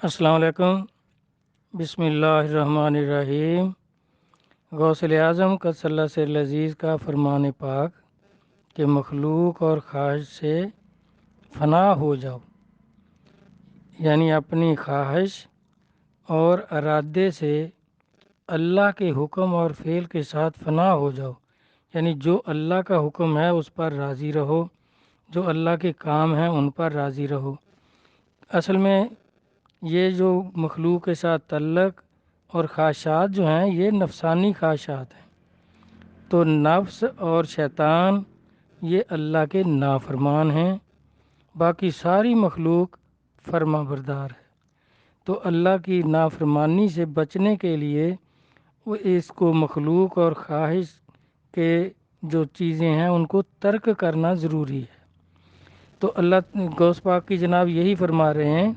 السلام علیکم۔ بسم اللہ الرحمن الرحیم۔ غوث اعظم قدس اللہ سر العزیز کا فرمان پاک کہ مخلوق اور خواہش سے فنا ہو جاؤ، یعنی اپنی خواہش اور ارادے سے اللہ کے حکم اور فعل کے ساتھ فنا ہو جاؤ، یعنی جو اللہ کا حکم ہے اس پر راضی رہو، جو اللہ کے کام ہیں ان پر راضی رہو۔ اصل میں یہ جو مخلوق کے ساتھ تعلق اور خواہشات جو ہیں یہ نفسانی خواہشات ہیں، تو نفس اور شیطان یہ اللہ کے نافرمان ہیں، باقی ساری مخلوق فرما بردار ہے۔ تو اللہ کی نافرمانی سے بچنے کے لیے وہ اس کو مخلوق اور خواہش کے جو چیزیں ہیں ان کو ترک کرنا ضروری ہے۔ تو اللہ غوث پاک کی جناب یہی فرما رہے ہیں،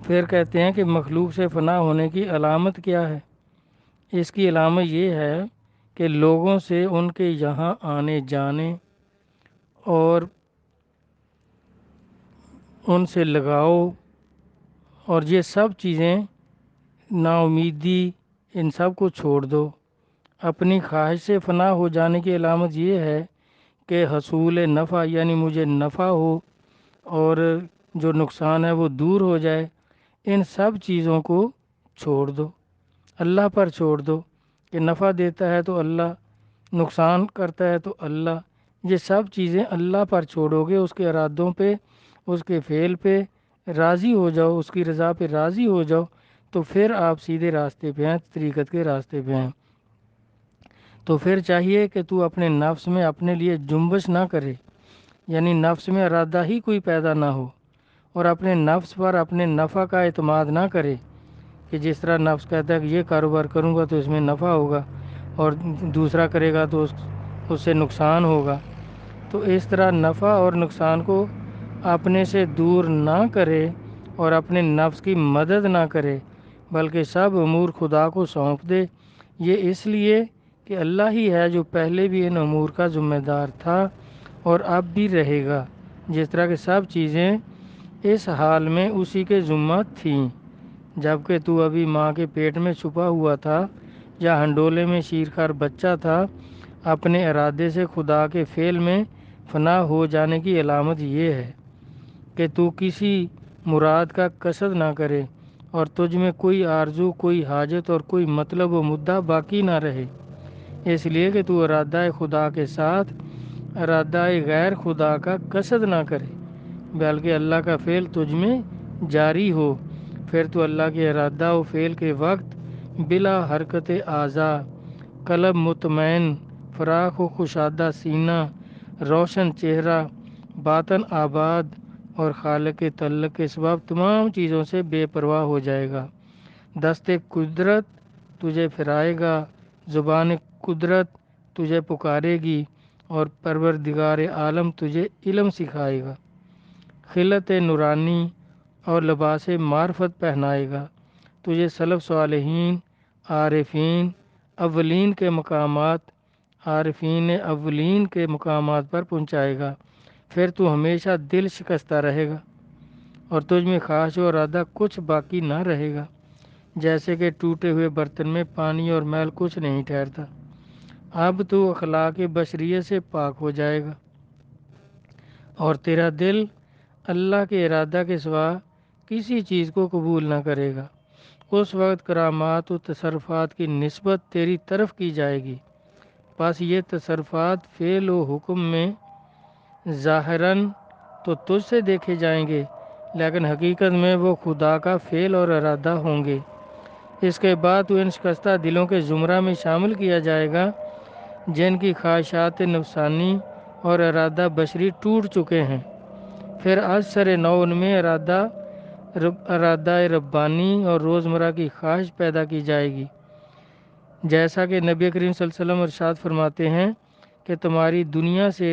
پھر کہتے ہیں کہ مخلوق سے فنا ہونے کی علامت کیا ہے؟ اس کی علامت یہ ہے کہ لوگوں سے ان کے یہاں آنے جانے اور ان سے لگاؤ اور یہ سب چیزیں، نا امیدی، ان سب کو چھوڑ دو۔ اپنی خواہش سے فنا ہو جانے کی علامت یہ ہے کہ حصول نفع، یعنی مجھے نفع ہو اور جو نقصان ہے وہ دور ہو جائے، ان سب چیزوں کو چھوڑ دو، اللہ پر چھوڑ دو کہ نفع دیتا ہے تو اللہ، نقصان کرتا ہے تو اللہ، یہ سب چیزیں اللہ پر چھوڑو گے، اس کے ارادوں پہ، اس کے فعل پہ راضی ہو جاؤ، اس کی رضا پہ راضی ہو جاؤ، تو پھر آپ سیدھے راستے پہ ہیں، طریقت کے راستے پہ ہیں۔ تو پھر چاہیے کہ تو اپنے نفس میں اپنے لیے جنبش نہ کرے، یعنی نفس میں ارادہ ہی کوئی پیدا نہ ہو، اور اپنے نفس پر اپنے نفع کا اعتماد نہ کرے کہ جس طرح نفس کہتا ہے کہ یہ کاروبار کروں گا تو اس میں نفع ہوگا اور دوسرا کرے گا تو اس سے نقصان ہوگا۔ تو اس طرح نفع اور نقصان کو اپنے سے دور نہ کرے اور اپنے نفس کی مدد نہ کرے، بلکہ سب امور خدا کو سونپ دے۔ یہ اس لیے کہ اللہ ہی ہے جو پہلے بھی ان امور کا ذمہ دار تھا اور اب بھی رہے گا، جس طرح کہ سب چیزیں اس حال میں اسی کے ذمہ تھیں جبکہ تو ابھی ماں کے پیٹ میں چھپا ہوا تھا یا ہنڈولے میں شیرخوار بچہ تھا۔ اپنے ارادے سے خدا کے فعل میں فنا ہو جانے کی علامت یہ ہے کہ تو کسی مراد کا قصد نہ کرے اور تجھ میں کوئی آرزو، کوئی حاجت اور کوئی مطلب و مدعا باقی نہ رہے، اس لیے کہ تو ارادہ خدا کے ساتھ ارادہ غیر خدا کا قصد نہ کرے، بلکہ اللہ کا فعل تجھ میں جاری ہو۔ پھر تو اللہ کے ارادہ و فعل کے وقت بلا حرکت اعضاء، قلب مطمئن، فراخ و کشادہ سینہ، روشن چہرہ، باطن آباد اور خالق کے تعلق کے سبب تمام چیزوں سے بے پرواہ ہو جائے گا۔ دست قدرت تجھے پھرائے گا، زبان قدرت تجھے پکارے گی اور پروردگار عالم تجھے علم سکھائے گا، خلعت نورانی اور لباس معرفت پہنائے گا، تجھے سلف صالحین، عارفین اولین کے مقامات، عارفین اولین کے مقامات پر پہنچائے گا۔ پھر تو ہمیشہ دل شکستہ رہے گا اور تجھ میں خواہش و ارادہ کچھ باقی نہ رہے گا، جیسے کہ ٹوٹے ہوئے برتن میں پانی اور میل کچھ نہیں ٹھہرتا۔ اب تو اخلاق بشریت سے پاک ہو جائے گا اور تیرا دل اللہ کے ارادہ کے سوا کسی چیز کو قبول نہ کرے گا۔ اس وقت کرامات و تصرفات کی نسبت تیری طرف کی جائے گی، پس یہ تصرفات فعل و حکم میں ظاہراً تو تجھ سے دیکھے جائیں گے، لیکن حقیقت میں وہ خدا کا فعل اور ارادہ ہوں گے۔ اس کے بعد تو ان شکستہ دلوں کے زمرہ میں شامل کیا جائے گا جن کی خواہشات نفسانی اور ارادہ بشری ٹوٹ چکے ہیں۔ پھر از سر نو ان میں ارادہ ربانی اور روزمرہ کی خواہش پیدا کی جائے گی، جیسا کہ نبی کریم صلی اللہ علیہ وسلم ارشاد فرماتے ہیں کہ تمہاری دنیا سے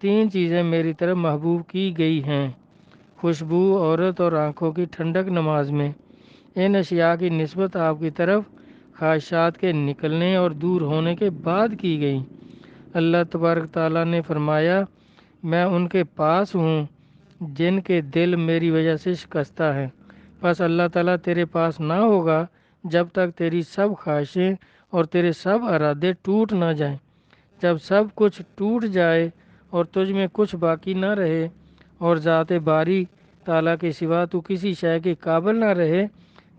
3 چیزیں میری طرف محبوب کی گئی ہیں، خوشبو، عورت اور آنکھوں کی ٹھنڈک نماز میں۔ ان اشیاء کی نسبت آپ کی طرف خواہشات کے نکلنے اور دور ہونے کے بعد کی گئی۔ اللہ تبارک تعالیٰ نے فرمایا، میں ان کے پاس ہوں جن کے دل میری وجہ سے شکستہ ہیں، بس اللہ تعالیٰ تیرے پاس نہ ہوگا جب تک تیری سب خواہشیں اور تیرے سب ارادے ٹوٹ نہ جائیں۔ جب سب کچھ ٹوٹ جائے اور تجھ میں کچھ باقی نہ رہے اور ذات باری تعالیٰ کے سوا تو کسی شے کے قابل نہ رہے،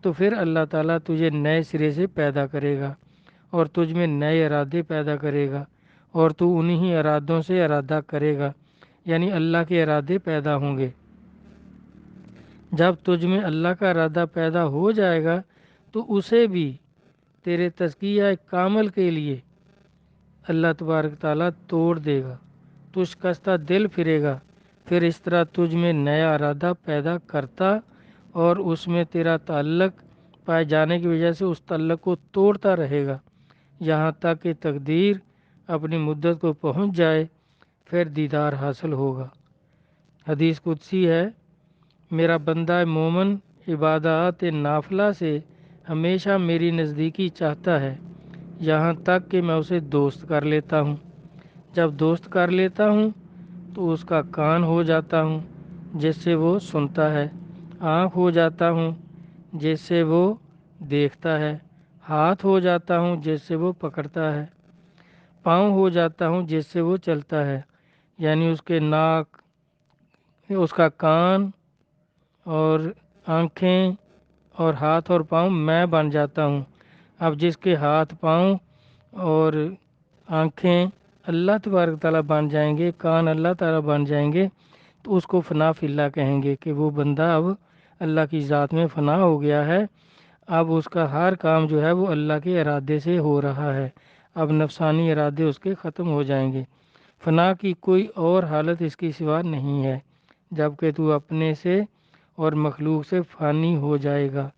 تو پھر اللہ تعالیٰ تجھے نئے سرے سے پیدا کرے گا اور تجھ میں نئے ارادے پیدا کرے گا، اور تو انہی ارادوں سے ارادہ کرے گا، یعنی اللہ کے ارادے پیدا ہوں گے۔ جب تجھ میں اللہ کا ارادہ پیدا ہو جائے گا تو اسے بھی تیرے تزکیہ کامل کے لیے اللہ تبارک تعالیٰ توڑ دے گا، تو شکستہ دل پھرے گا، پھر اس طرح تجھ میں نیا ارادہ پیدا کرتا اور اس میں تیرا تعلق پائے جانے کی وجہ سے اس تعلق کو توڑتا رہے گا یہاں تک کہ تقدیر اپنی مدت کو پہنچ جائے، پھر دیدار حاصل ہوگا۔ حدیث قدسی ہے، میرا بندہ مومن عبادات نافلہ سے ہمیشہ میری نزدیکی چاہتا ہے یہاں تک کہ میں اسے دوست کر لیتا ہوں۔ جب دوست کر لیتا ہوں تو اس کا کان ہو جاتا ہوں جس سے وہ سنتا ہے، آنکھ ہو جاتا ہوں جس سے وہ دیکھتا ہے، ہاتھ ہو جاتا ہوں جس سے وہ پکڑتا ہے، پاؤں ہو جاتا ہوں جس سے وہ چلتا ہے، یعنی اس کے ناک، اس کا کان اور آنکھیں اور ہاتھ اور پاؤں میں بن جاتا ہوں۔ اب جس کے ہاتھ، پاؤں اور آنکھیں اللہ تبارک تعالیٰ بن جائیں گے، کان اللہ تعالیٰ بن جائیں گے، تو اس کو فنا فی اللہ کہیں گے کہ وہ بندہ اب اللہ کی ذات میں فنا ہو گیا ہے، اب اس کا ہر کام جو ہے وہ اللہ کے ارادے سے ہو رہا ہے، اب نفسانی ارادے اس کے ختم ہو جائیں گے۔ فنا کی کوئی اور حالت اس کی سوا نہیں ہے، جبکہ تو اپنے سے اور مخلوق سے فانی ہو جائے گا۔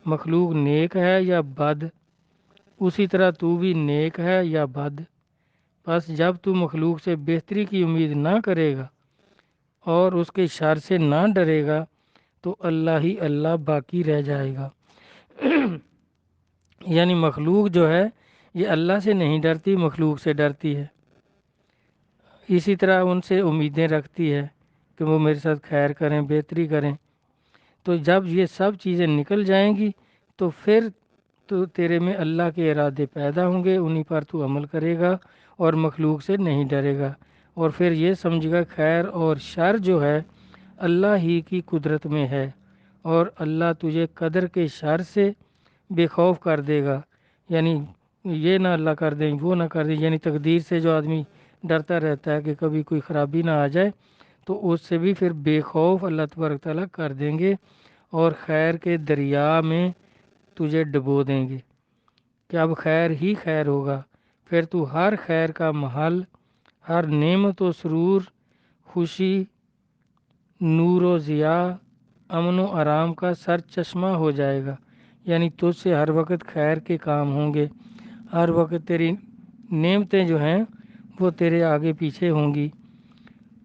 مخلوق نیک ہے یا بد، اسی طرح تو بھی نیک ہے یا بد۔ بس جب تو مخلوق سے بہتری کی امید نہ کرے گا اور اس کے شر سے نہ ڈرے گا تو اللہ ہی اللہ باقی رہ جائے گا۔ یعنی مخلوق جو ہے یہ اللہ سے نہیں ڈرتی، مخلوق سے ڈرتی ہے، اسی طرح ان سے امیدیں رکھتی ہے کہ وہ میرے ساتھ خیر کریں، بہتری کریں۔ تو جب یہ سب چیزیں نکل جائیں گی تو پھر تو تیرے میں اللہ کے ارادے پیدا ہوں گے، انہی پر تو عمل کرے گا اور مخلوق سے نہیں ڈرے گا، اور پھر یہ سمجھے گا خیر اور شر جو ہے اللہ ہی کی قدرت میں ہے، اور اللہ تجھے قدر کے شر سے بے خوف کر دے گا، یعنی یہ نہ اللہ کر دیں، وہ نہ کر دیں، یعنی تقدیر سے جو آدمی ڈرتا رہتا ہے کہ کبھی کوئی خرابی نہ آ جائے، تو اس سے بھی پھر بے خوف اللہ تبارک تعالیٰ کر دیں گے اور خیر کے دریا میں تجھے ڈبو دیں گے کہ اب خیر ہی خیر ہوگا، پھر تو ہر خیر کا محل، ہر نعمت و سرور، خوشی، نور و ضیاء، امن و آرام کا سر چشمہ ہو جائے گا، یعنی تجھ سے ہر وقت خیر کے کام ہوں گے، ہر وقت تیری نعمتیں جو ہیں وہ تیرے آگے پیچھے ہوں گی۔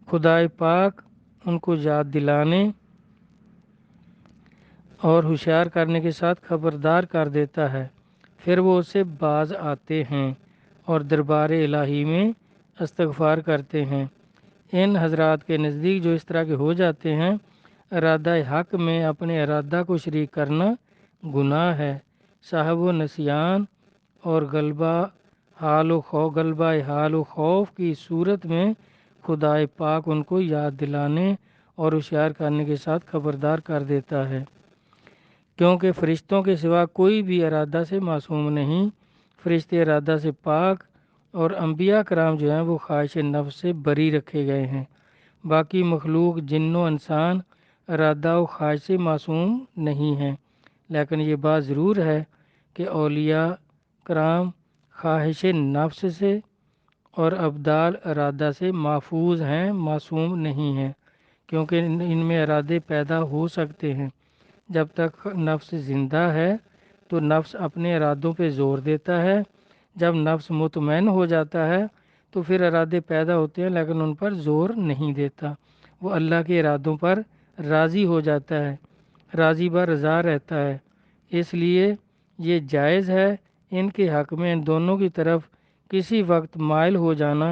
خدائے پاک ان کو یاد دلانے اور ہوشیار کرنے کے ساتھ خبردار کر دیتا ہے، پھر وہ اسے باز آتے ہیں اور دربار الہی میں استغفار کرتے ہیں۔ ان حضرات کے نزدیک جو اس طرح کے ہو جاتے ہیں، ارادہ حق میں اپنے ارادہ کو شریک کرنا گناہ ہے۔ صاحب و نسیان اور غلبہ حال و خوف کی صورت میں خدائے پاک ان کو یاد دلانے اور ہوشیار کرنے کے ساتھ خبردار کر دیتا ہے، کیونکہ فرشتوں کے سوا کوئی بھی ارادہ سے معصوم نہیں، فرشتے ارادہ سے پاک اور انبیاء کرام جو ہیں وہ خواہش نفس سے بری رکھے گئے ہیں۔ باقی مخلوق جن و انسان ارادہ و خواہش سے معصوم نہیں ہیں، لیکن یہ بات ضرور ہے کہ اولیاء کرام خواہش نفس سے اور ابدال ارادہ سے محفوظ ہیں، معصوم نہیں ہیں، کیونکہ ان میں ارادے پیدا ہو سکتے ہیں۔ جب تک نفس زندہ ہے تو نفس اپنے ارادوں پہ زور دیتا ہے، جب نفس مطمئن ہو جاتا ہے تو پھر ارادے پیدا ہوتے ہیں لیکن ان پر زور نہیں دیتا، وہ اللہ کے ارادوں پر راضی ہو جاتا ہے، راضی بر رضا رہتا ہے۔ اس لیے یہ جائز ہے ان کے حق میں ان دونوں کی طرف کسی وقت مائل ہو جانا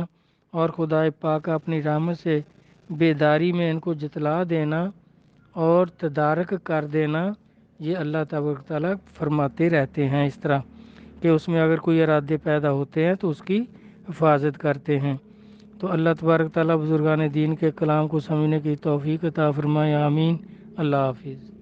اور خدائے پاک اپنی رحمت سے بیداری میں ان کو جتلا دینا اور تدارک کر دینا یہ اللہ تبارک تعالیٰ فرماتے رہتے ہیں اس طرح کہ اس میں اگر کوئی ارادے پیدا ہوتے ہیں تو اس کی حفاظت کرتے ہیں۔ تو اللہ تبارک تعالیٰ بزرگان دین کے کلام کو سمجھنے کی توفیق عطا فرمائے، آمین۔ اللہ حافظ۔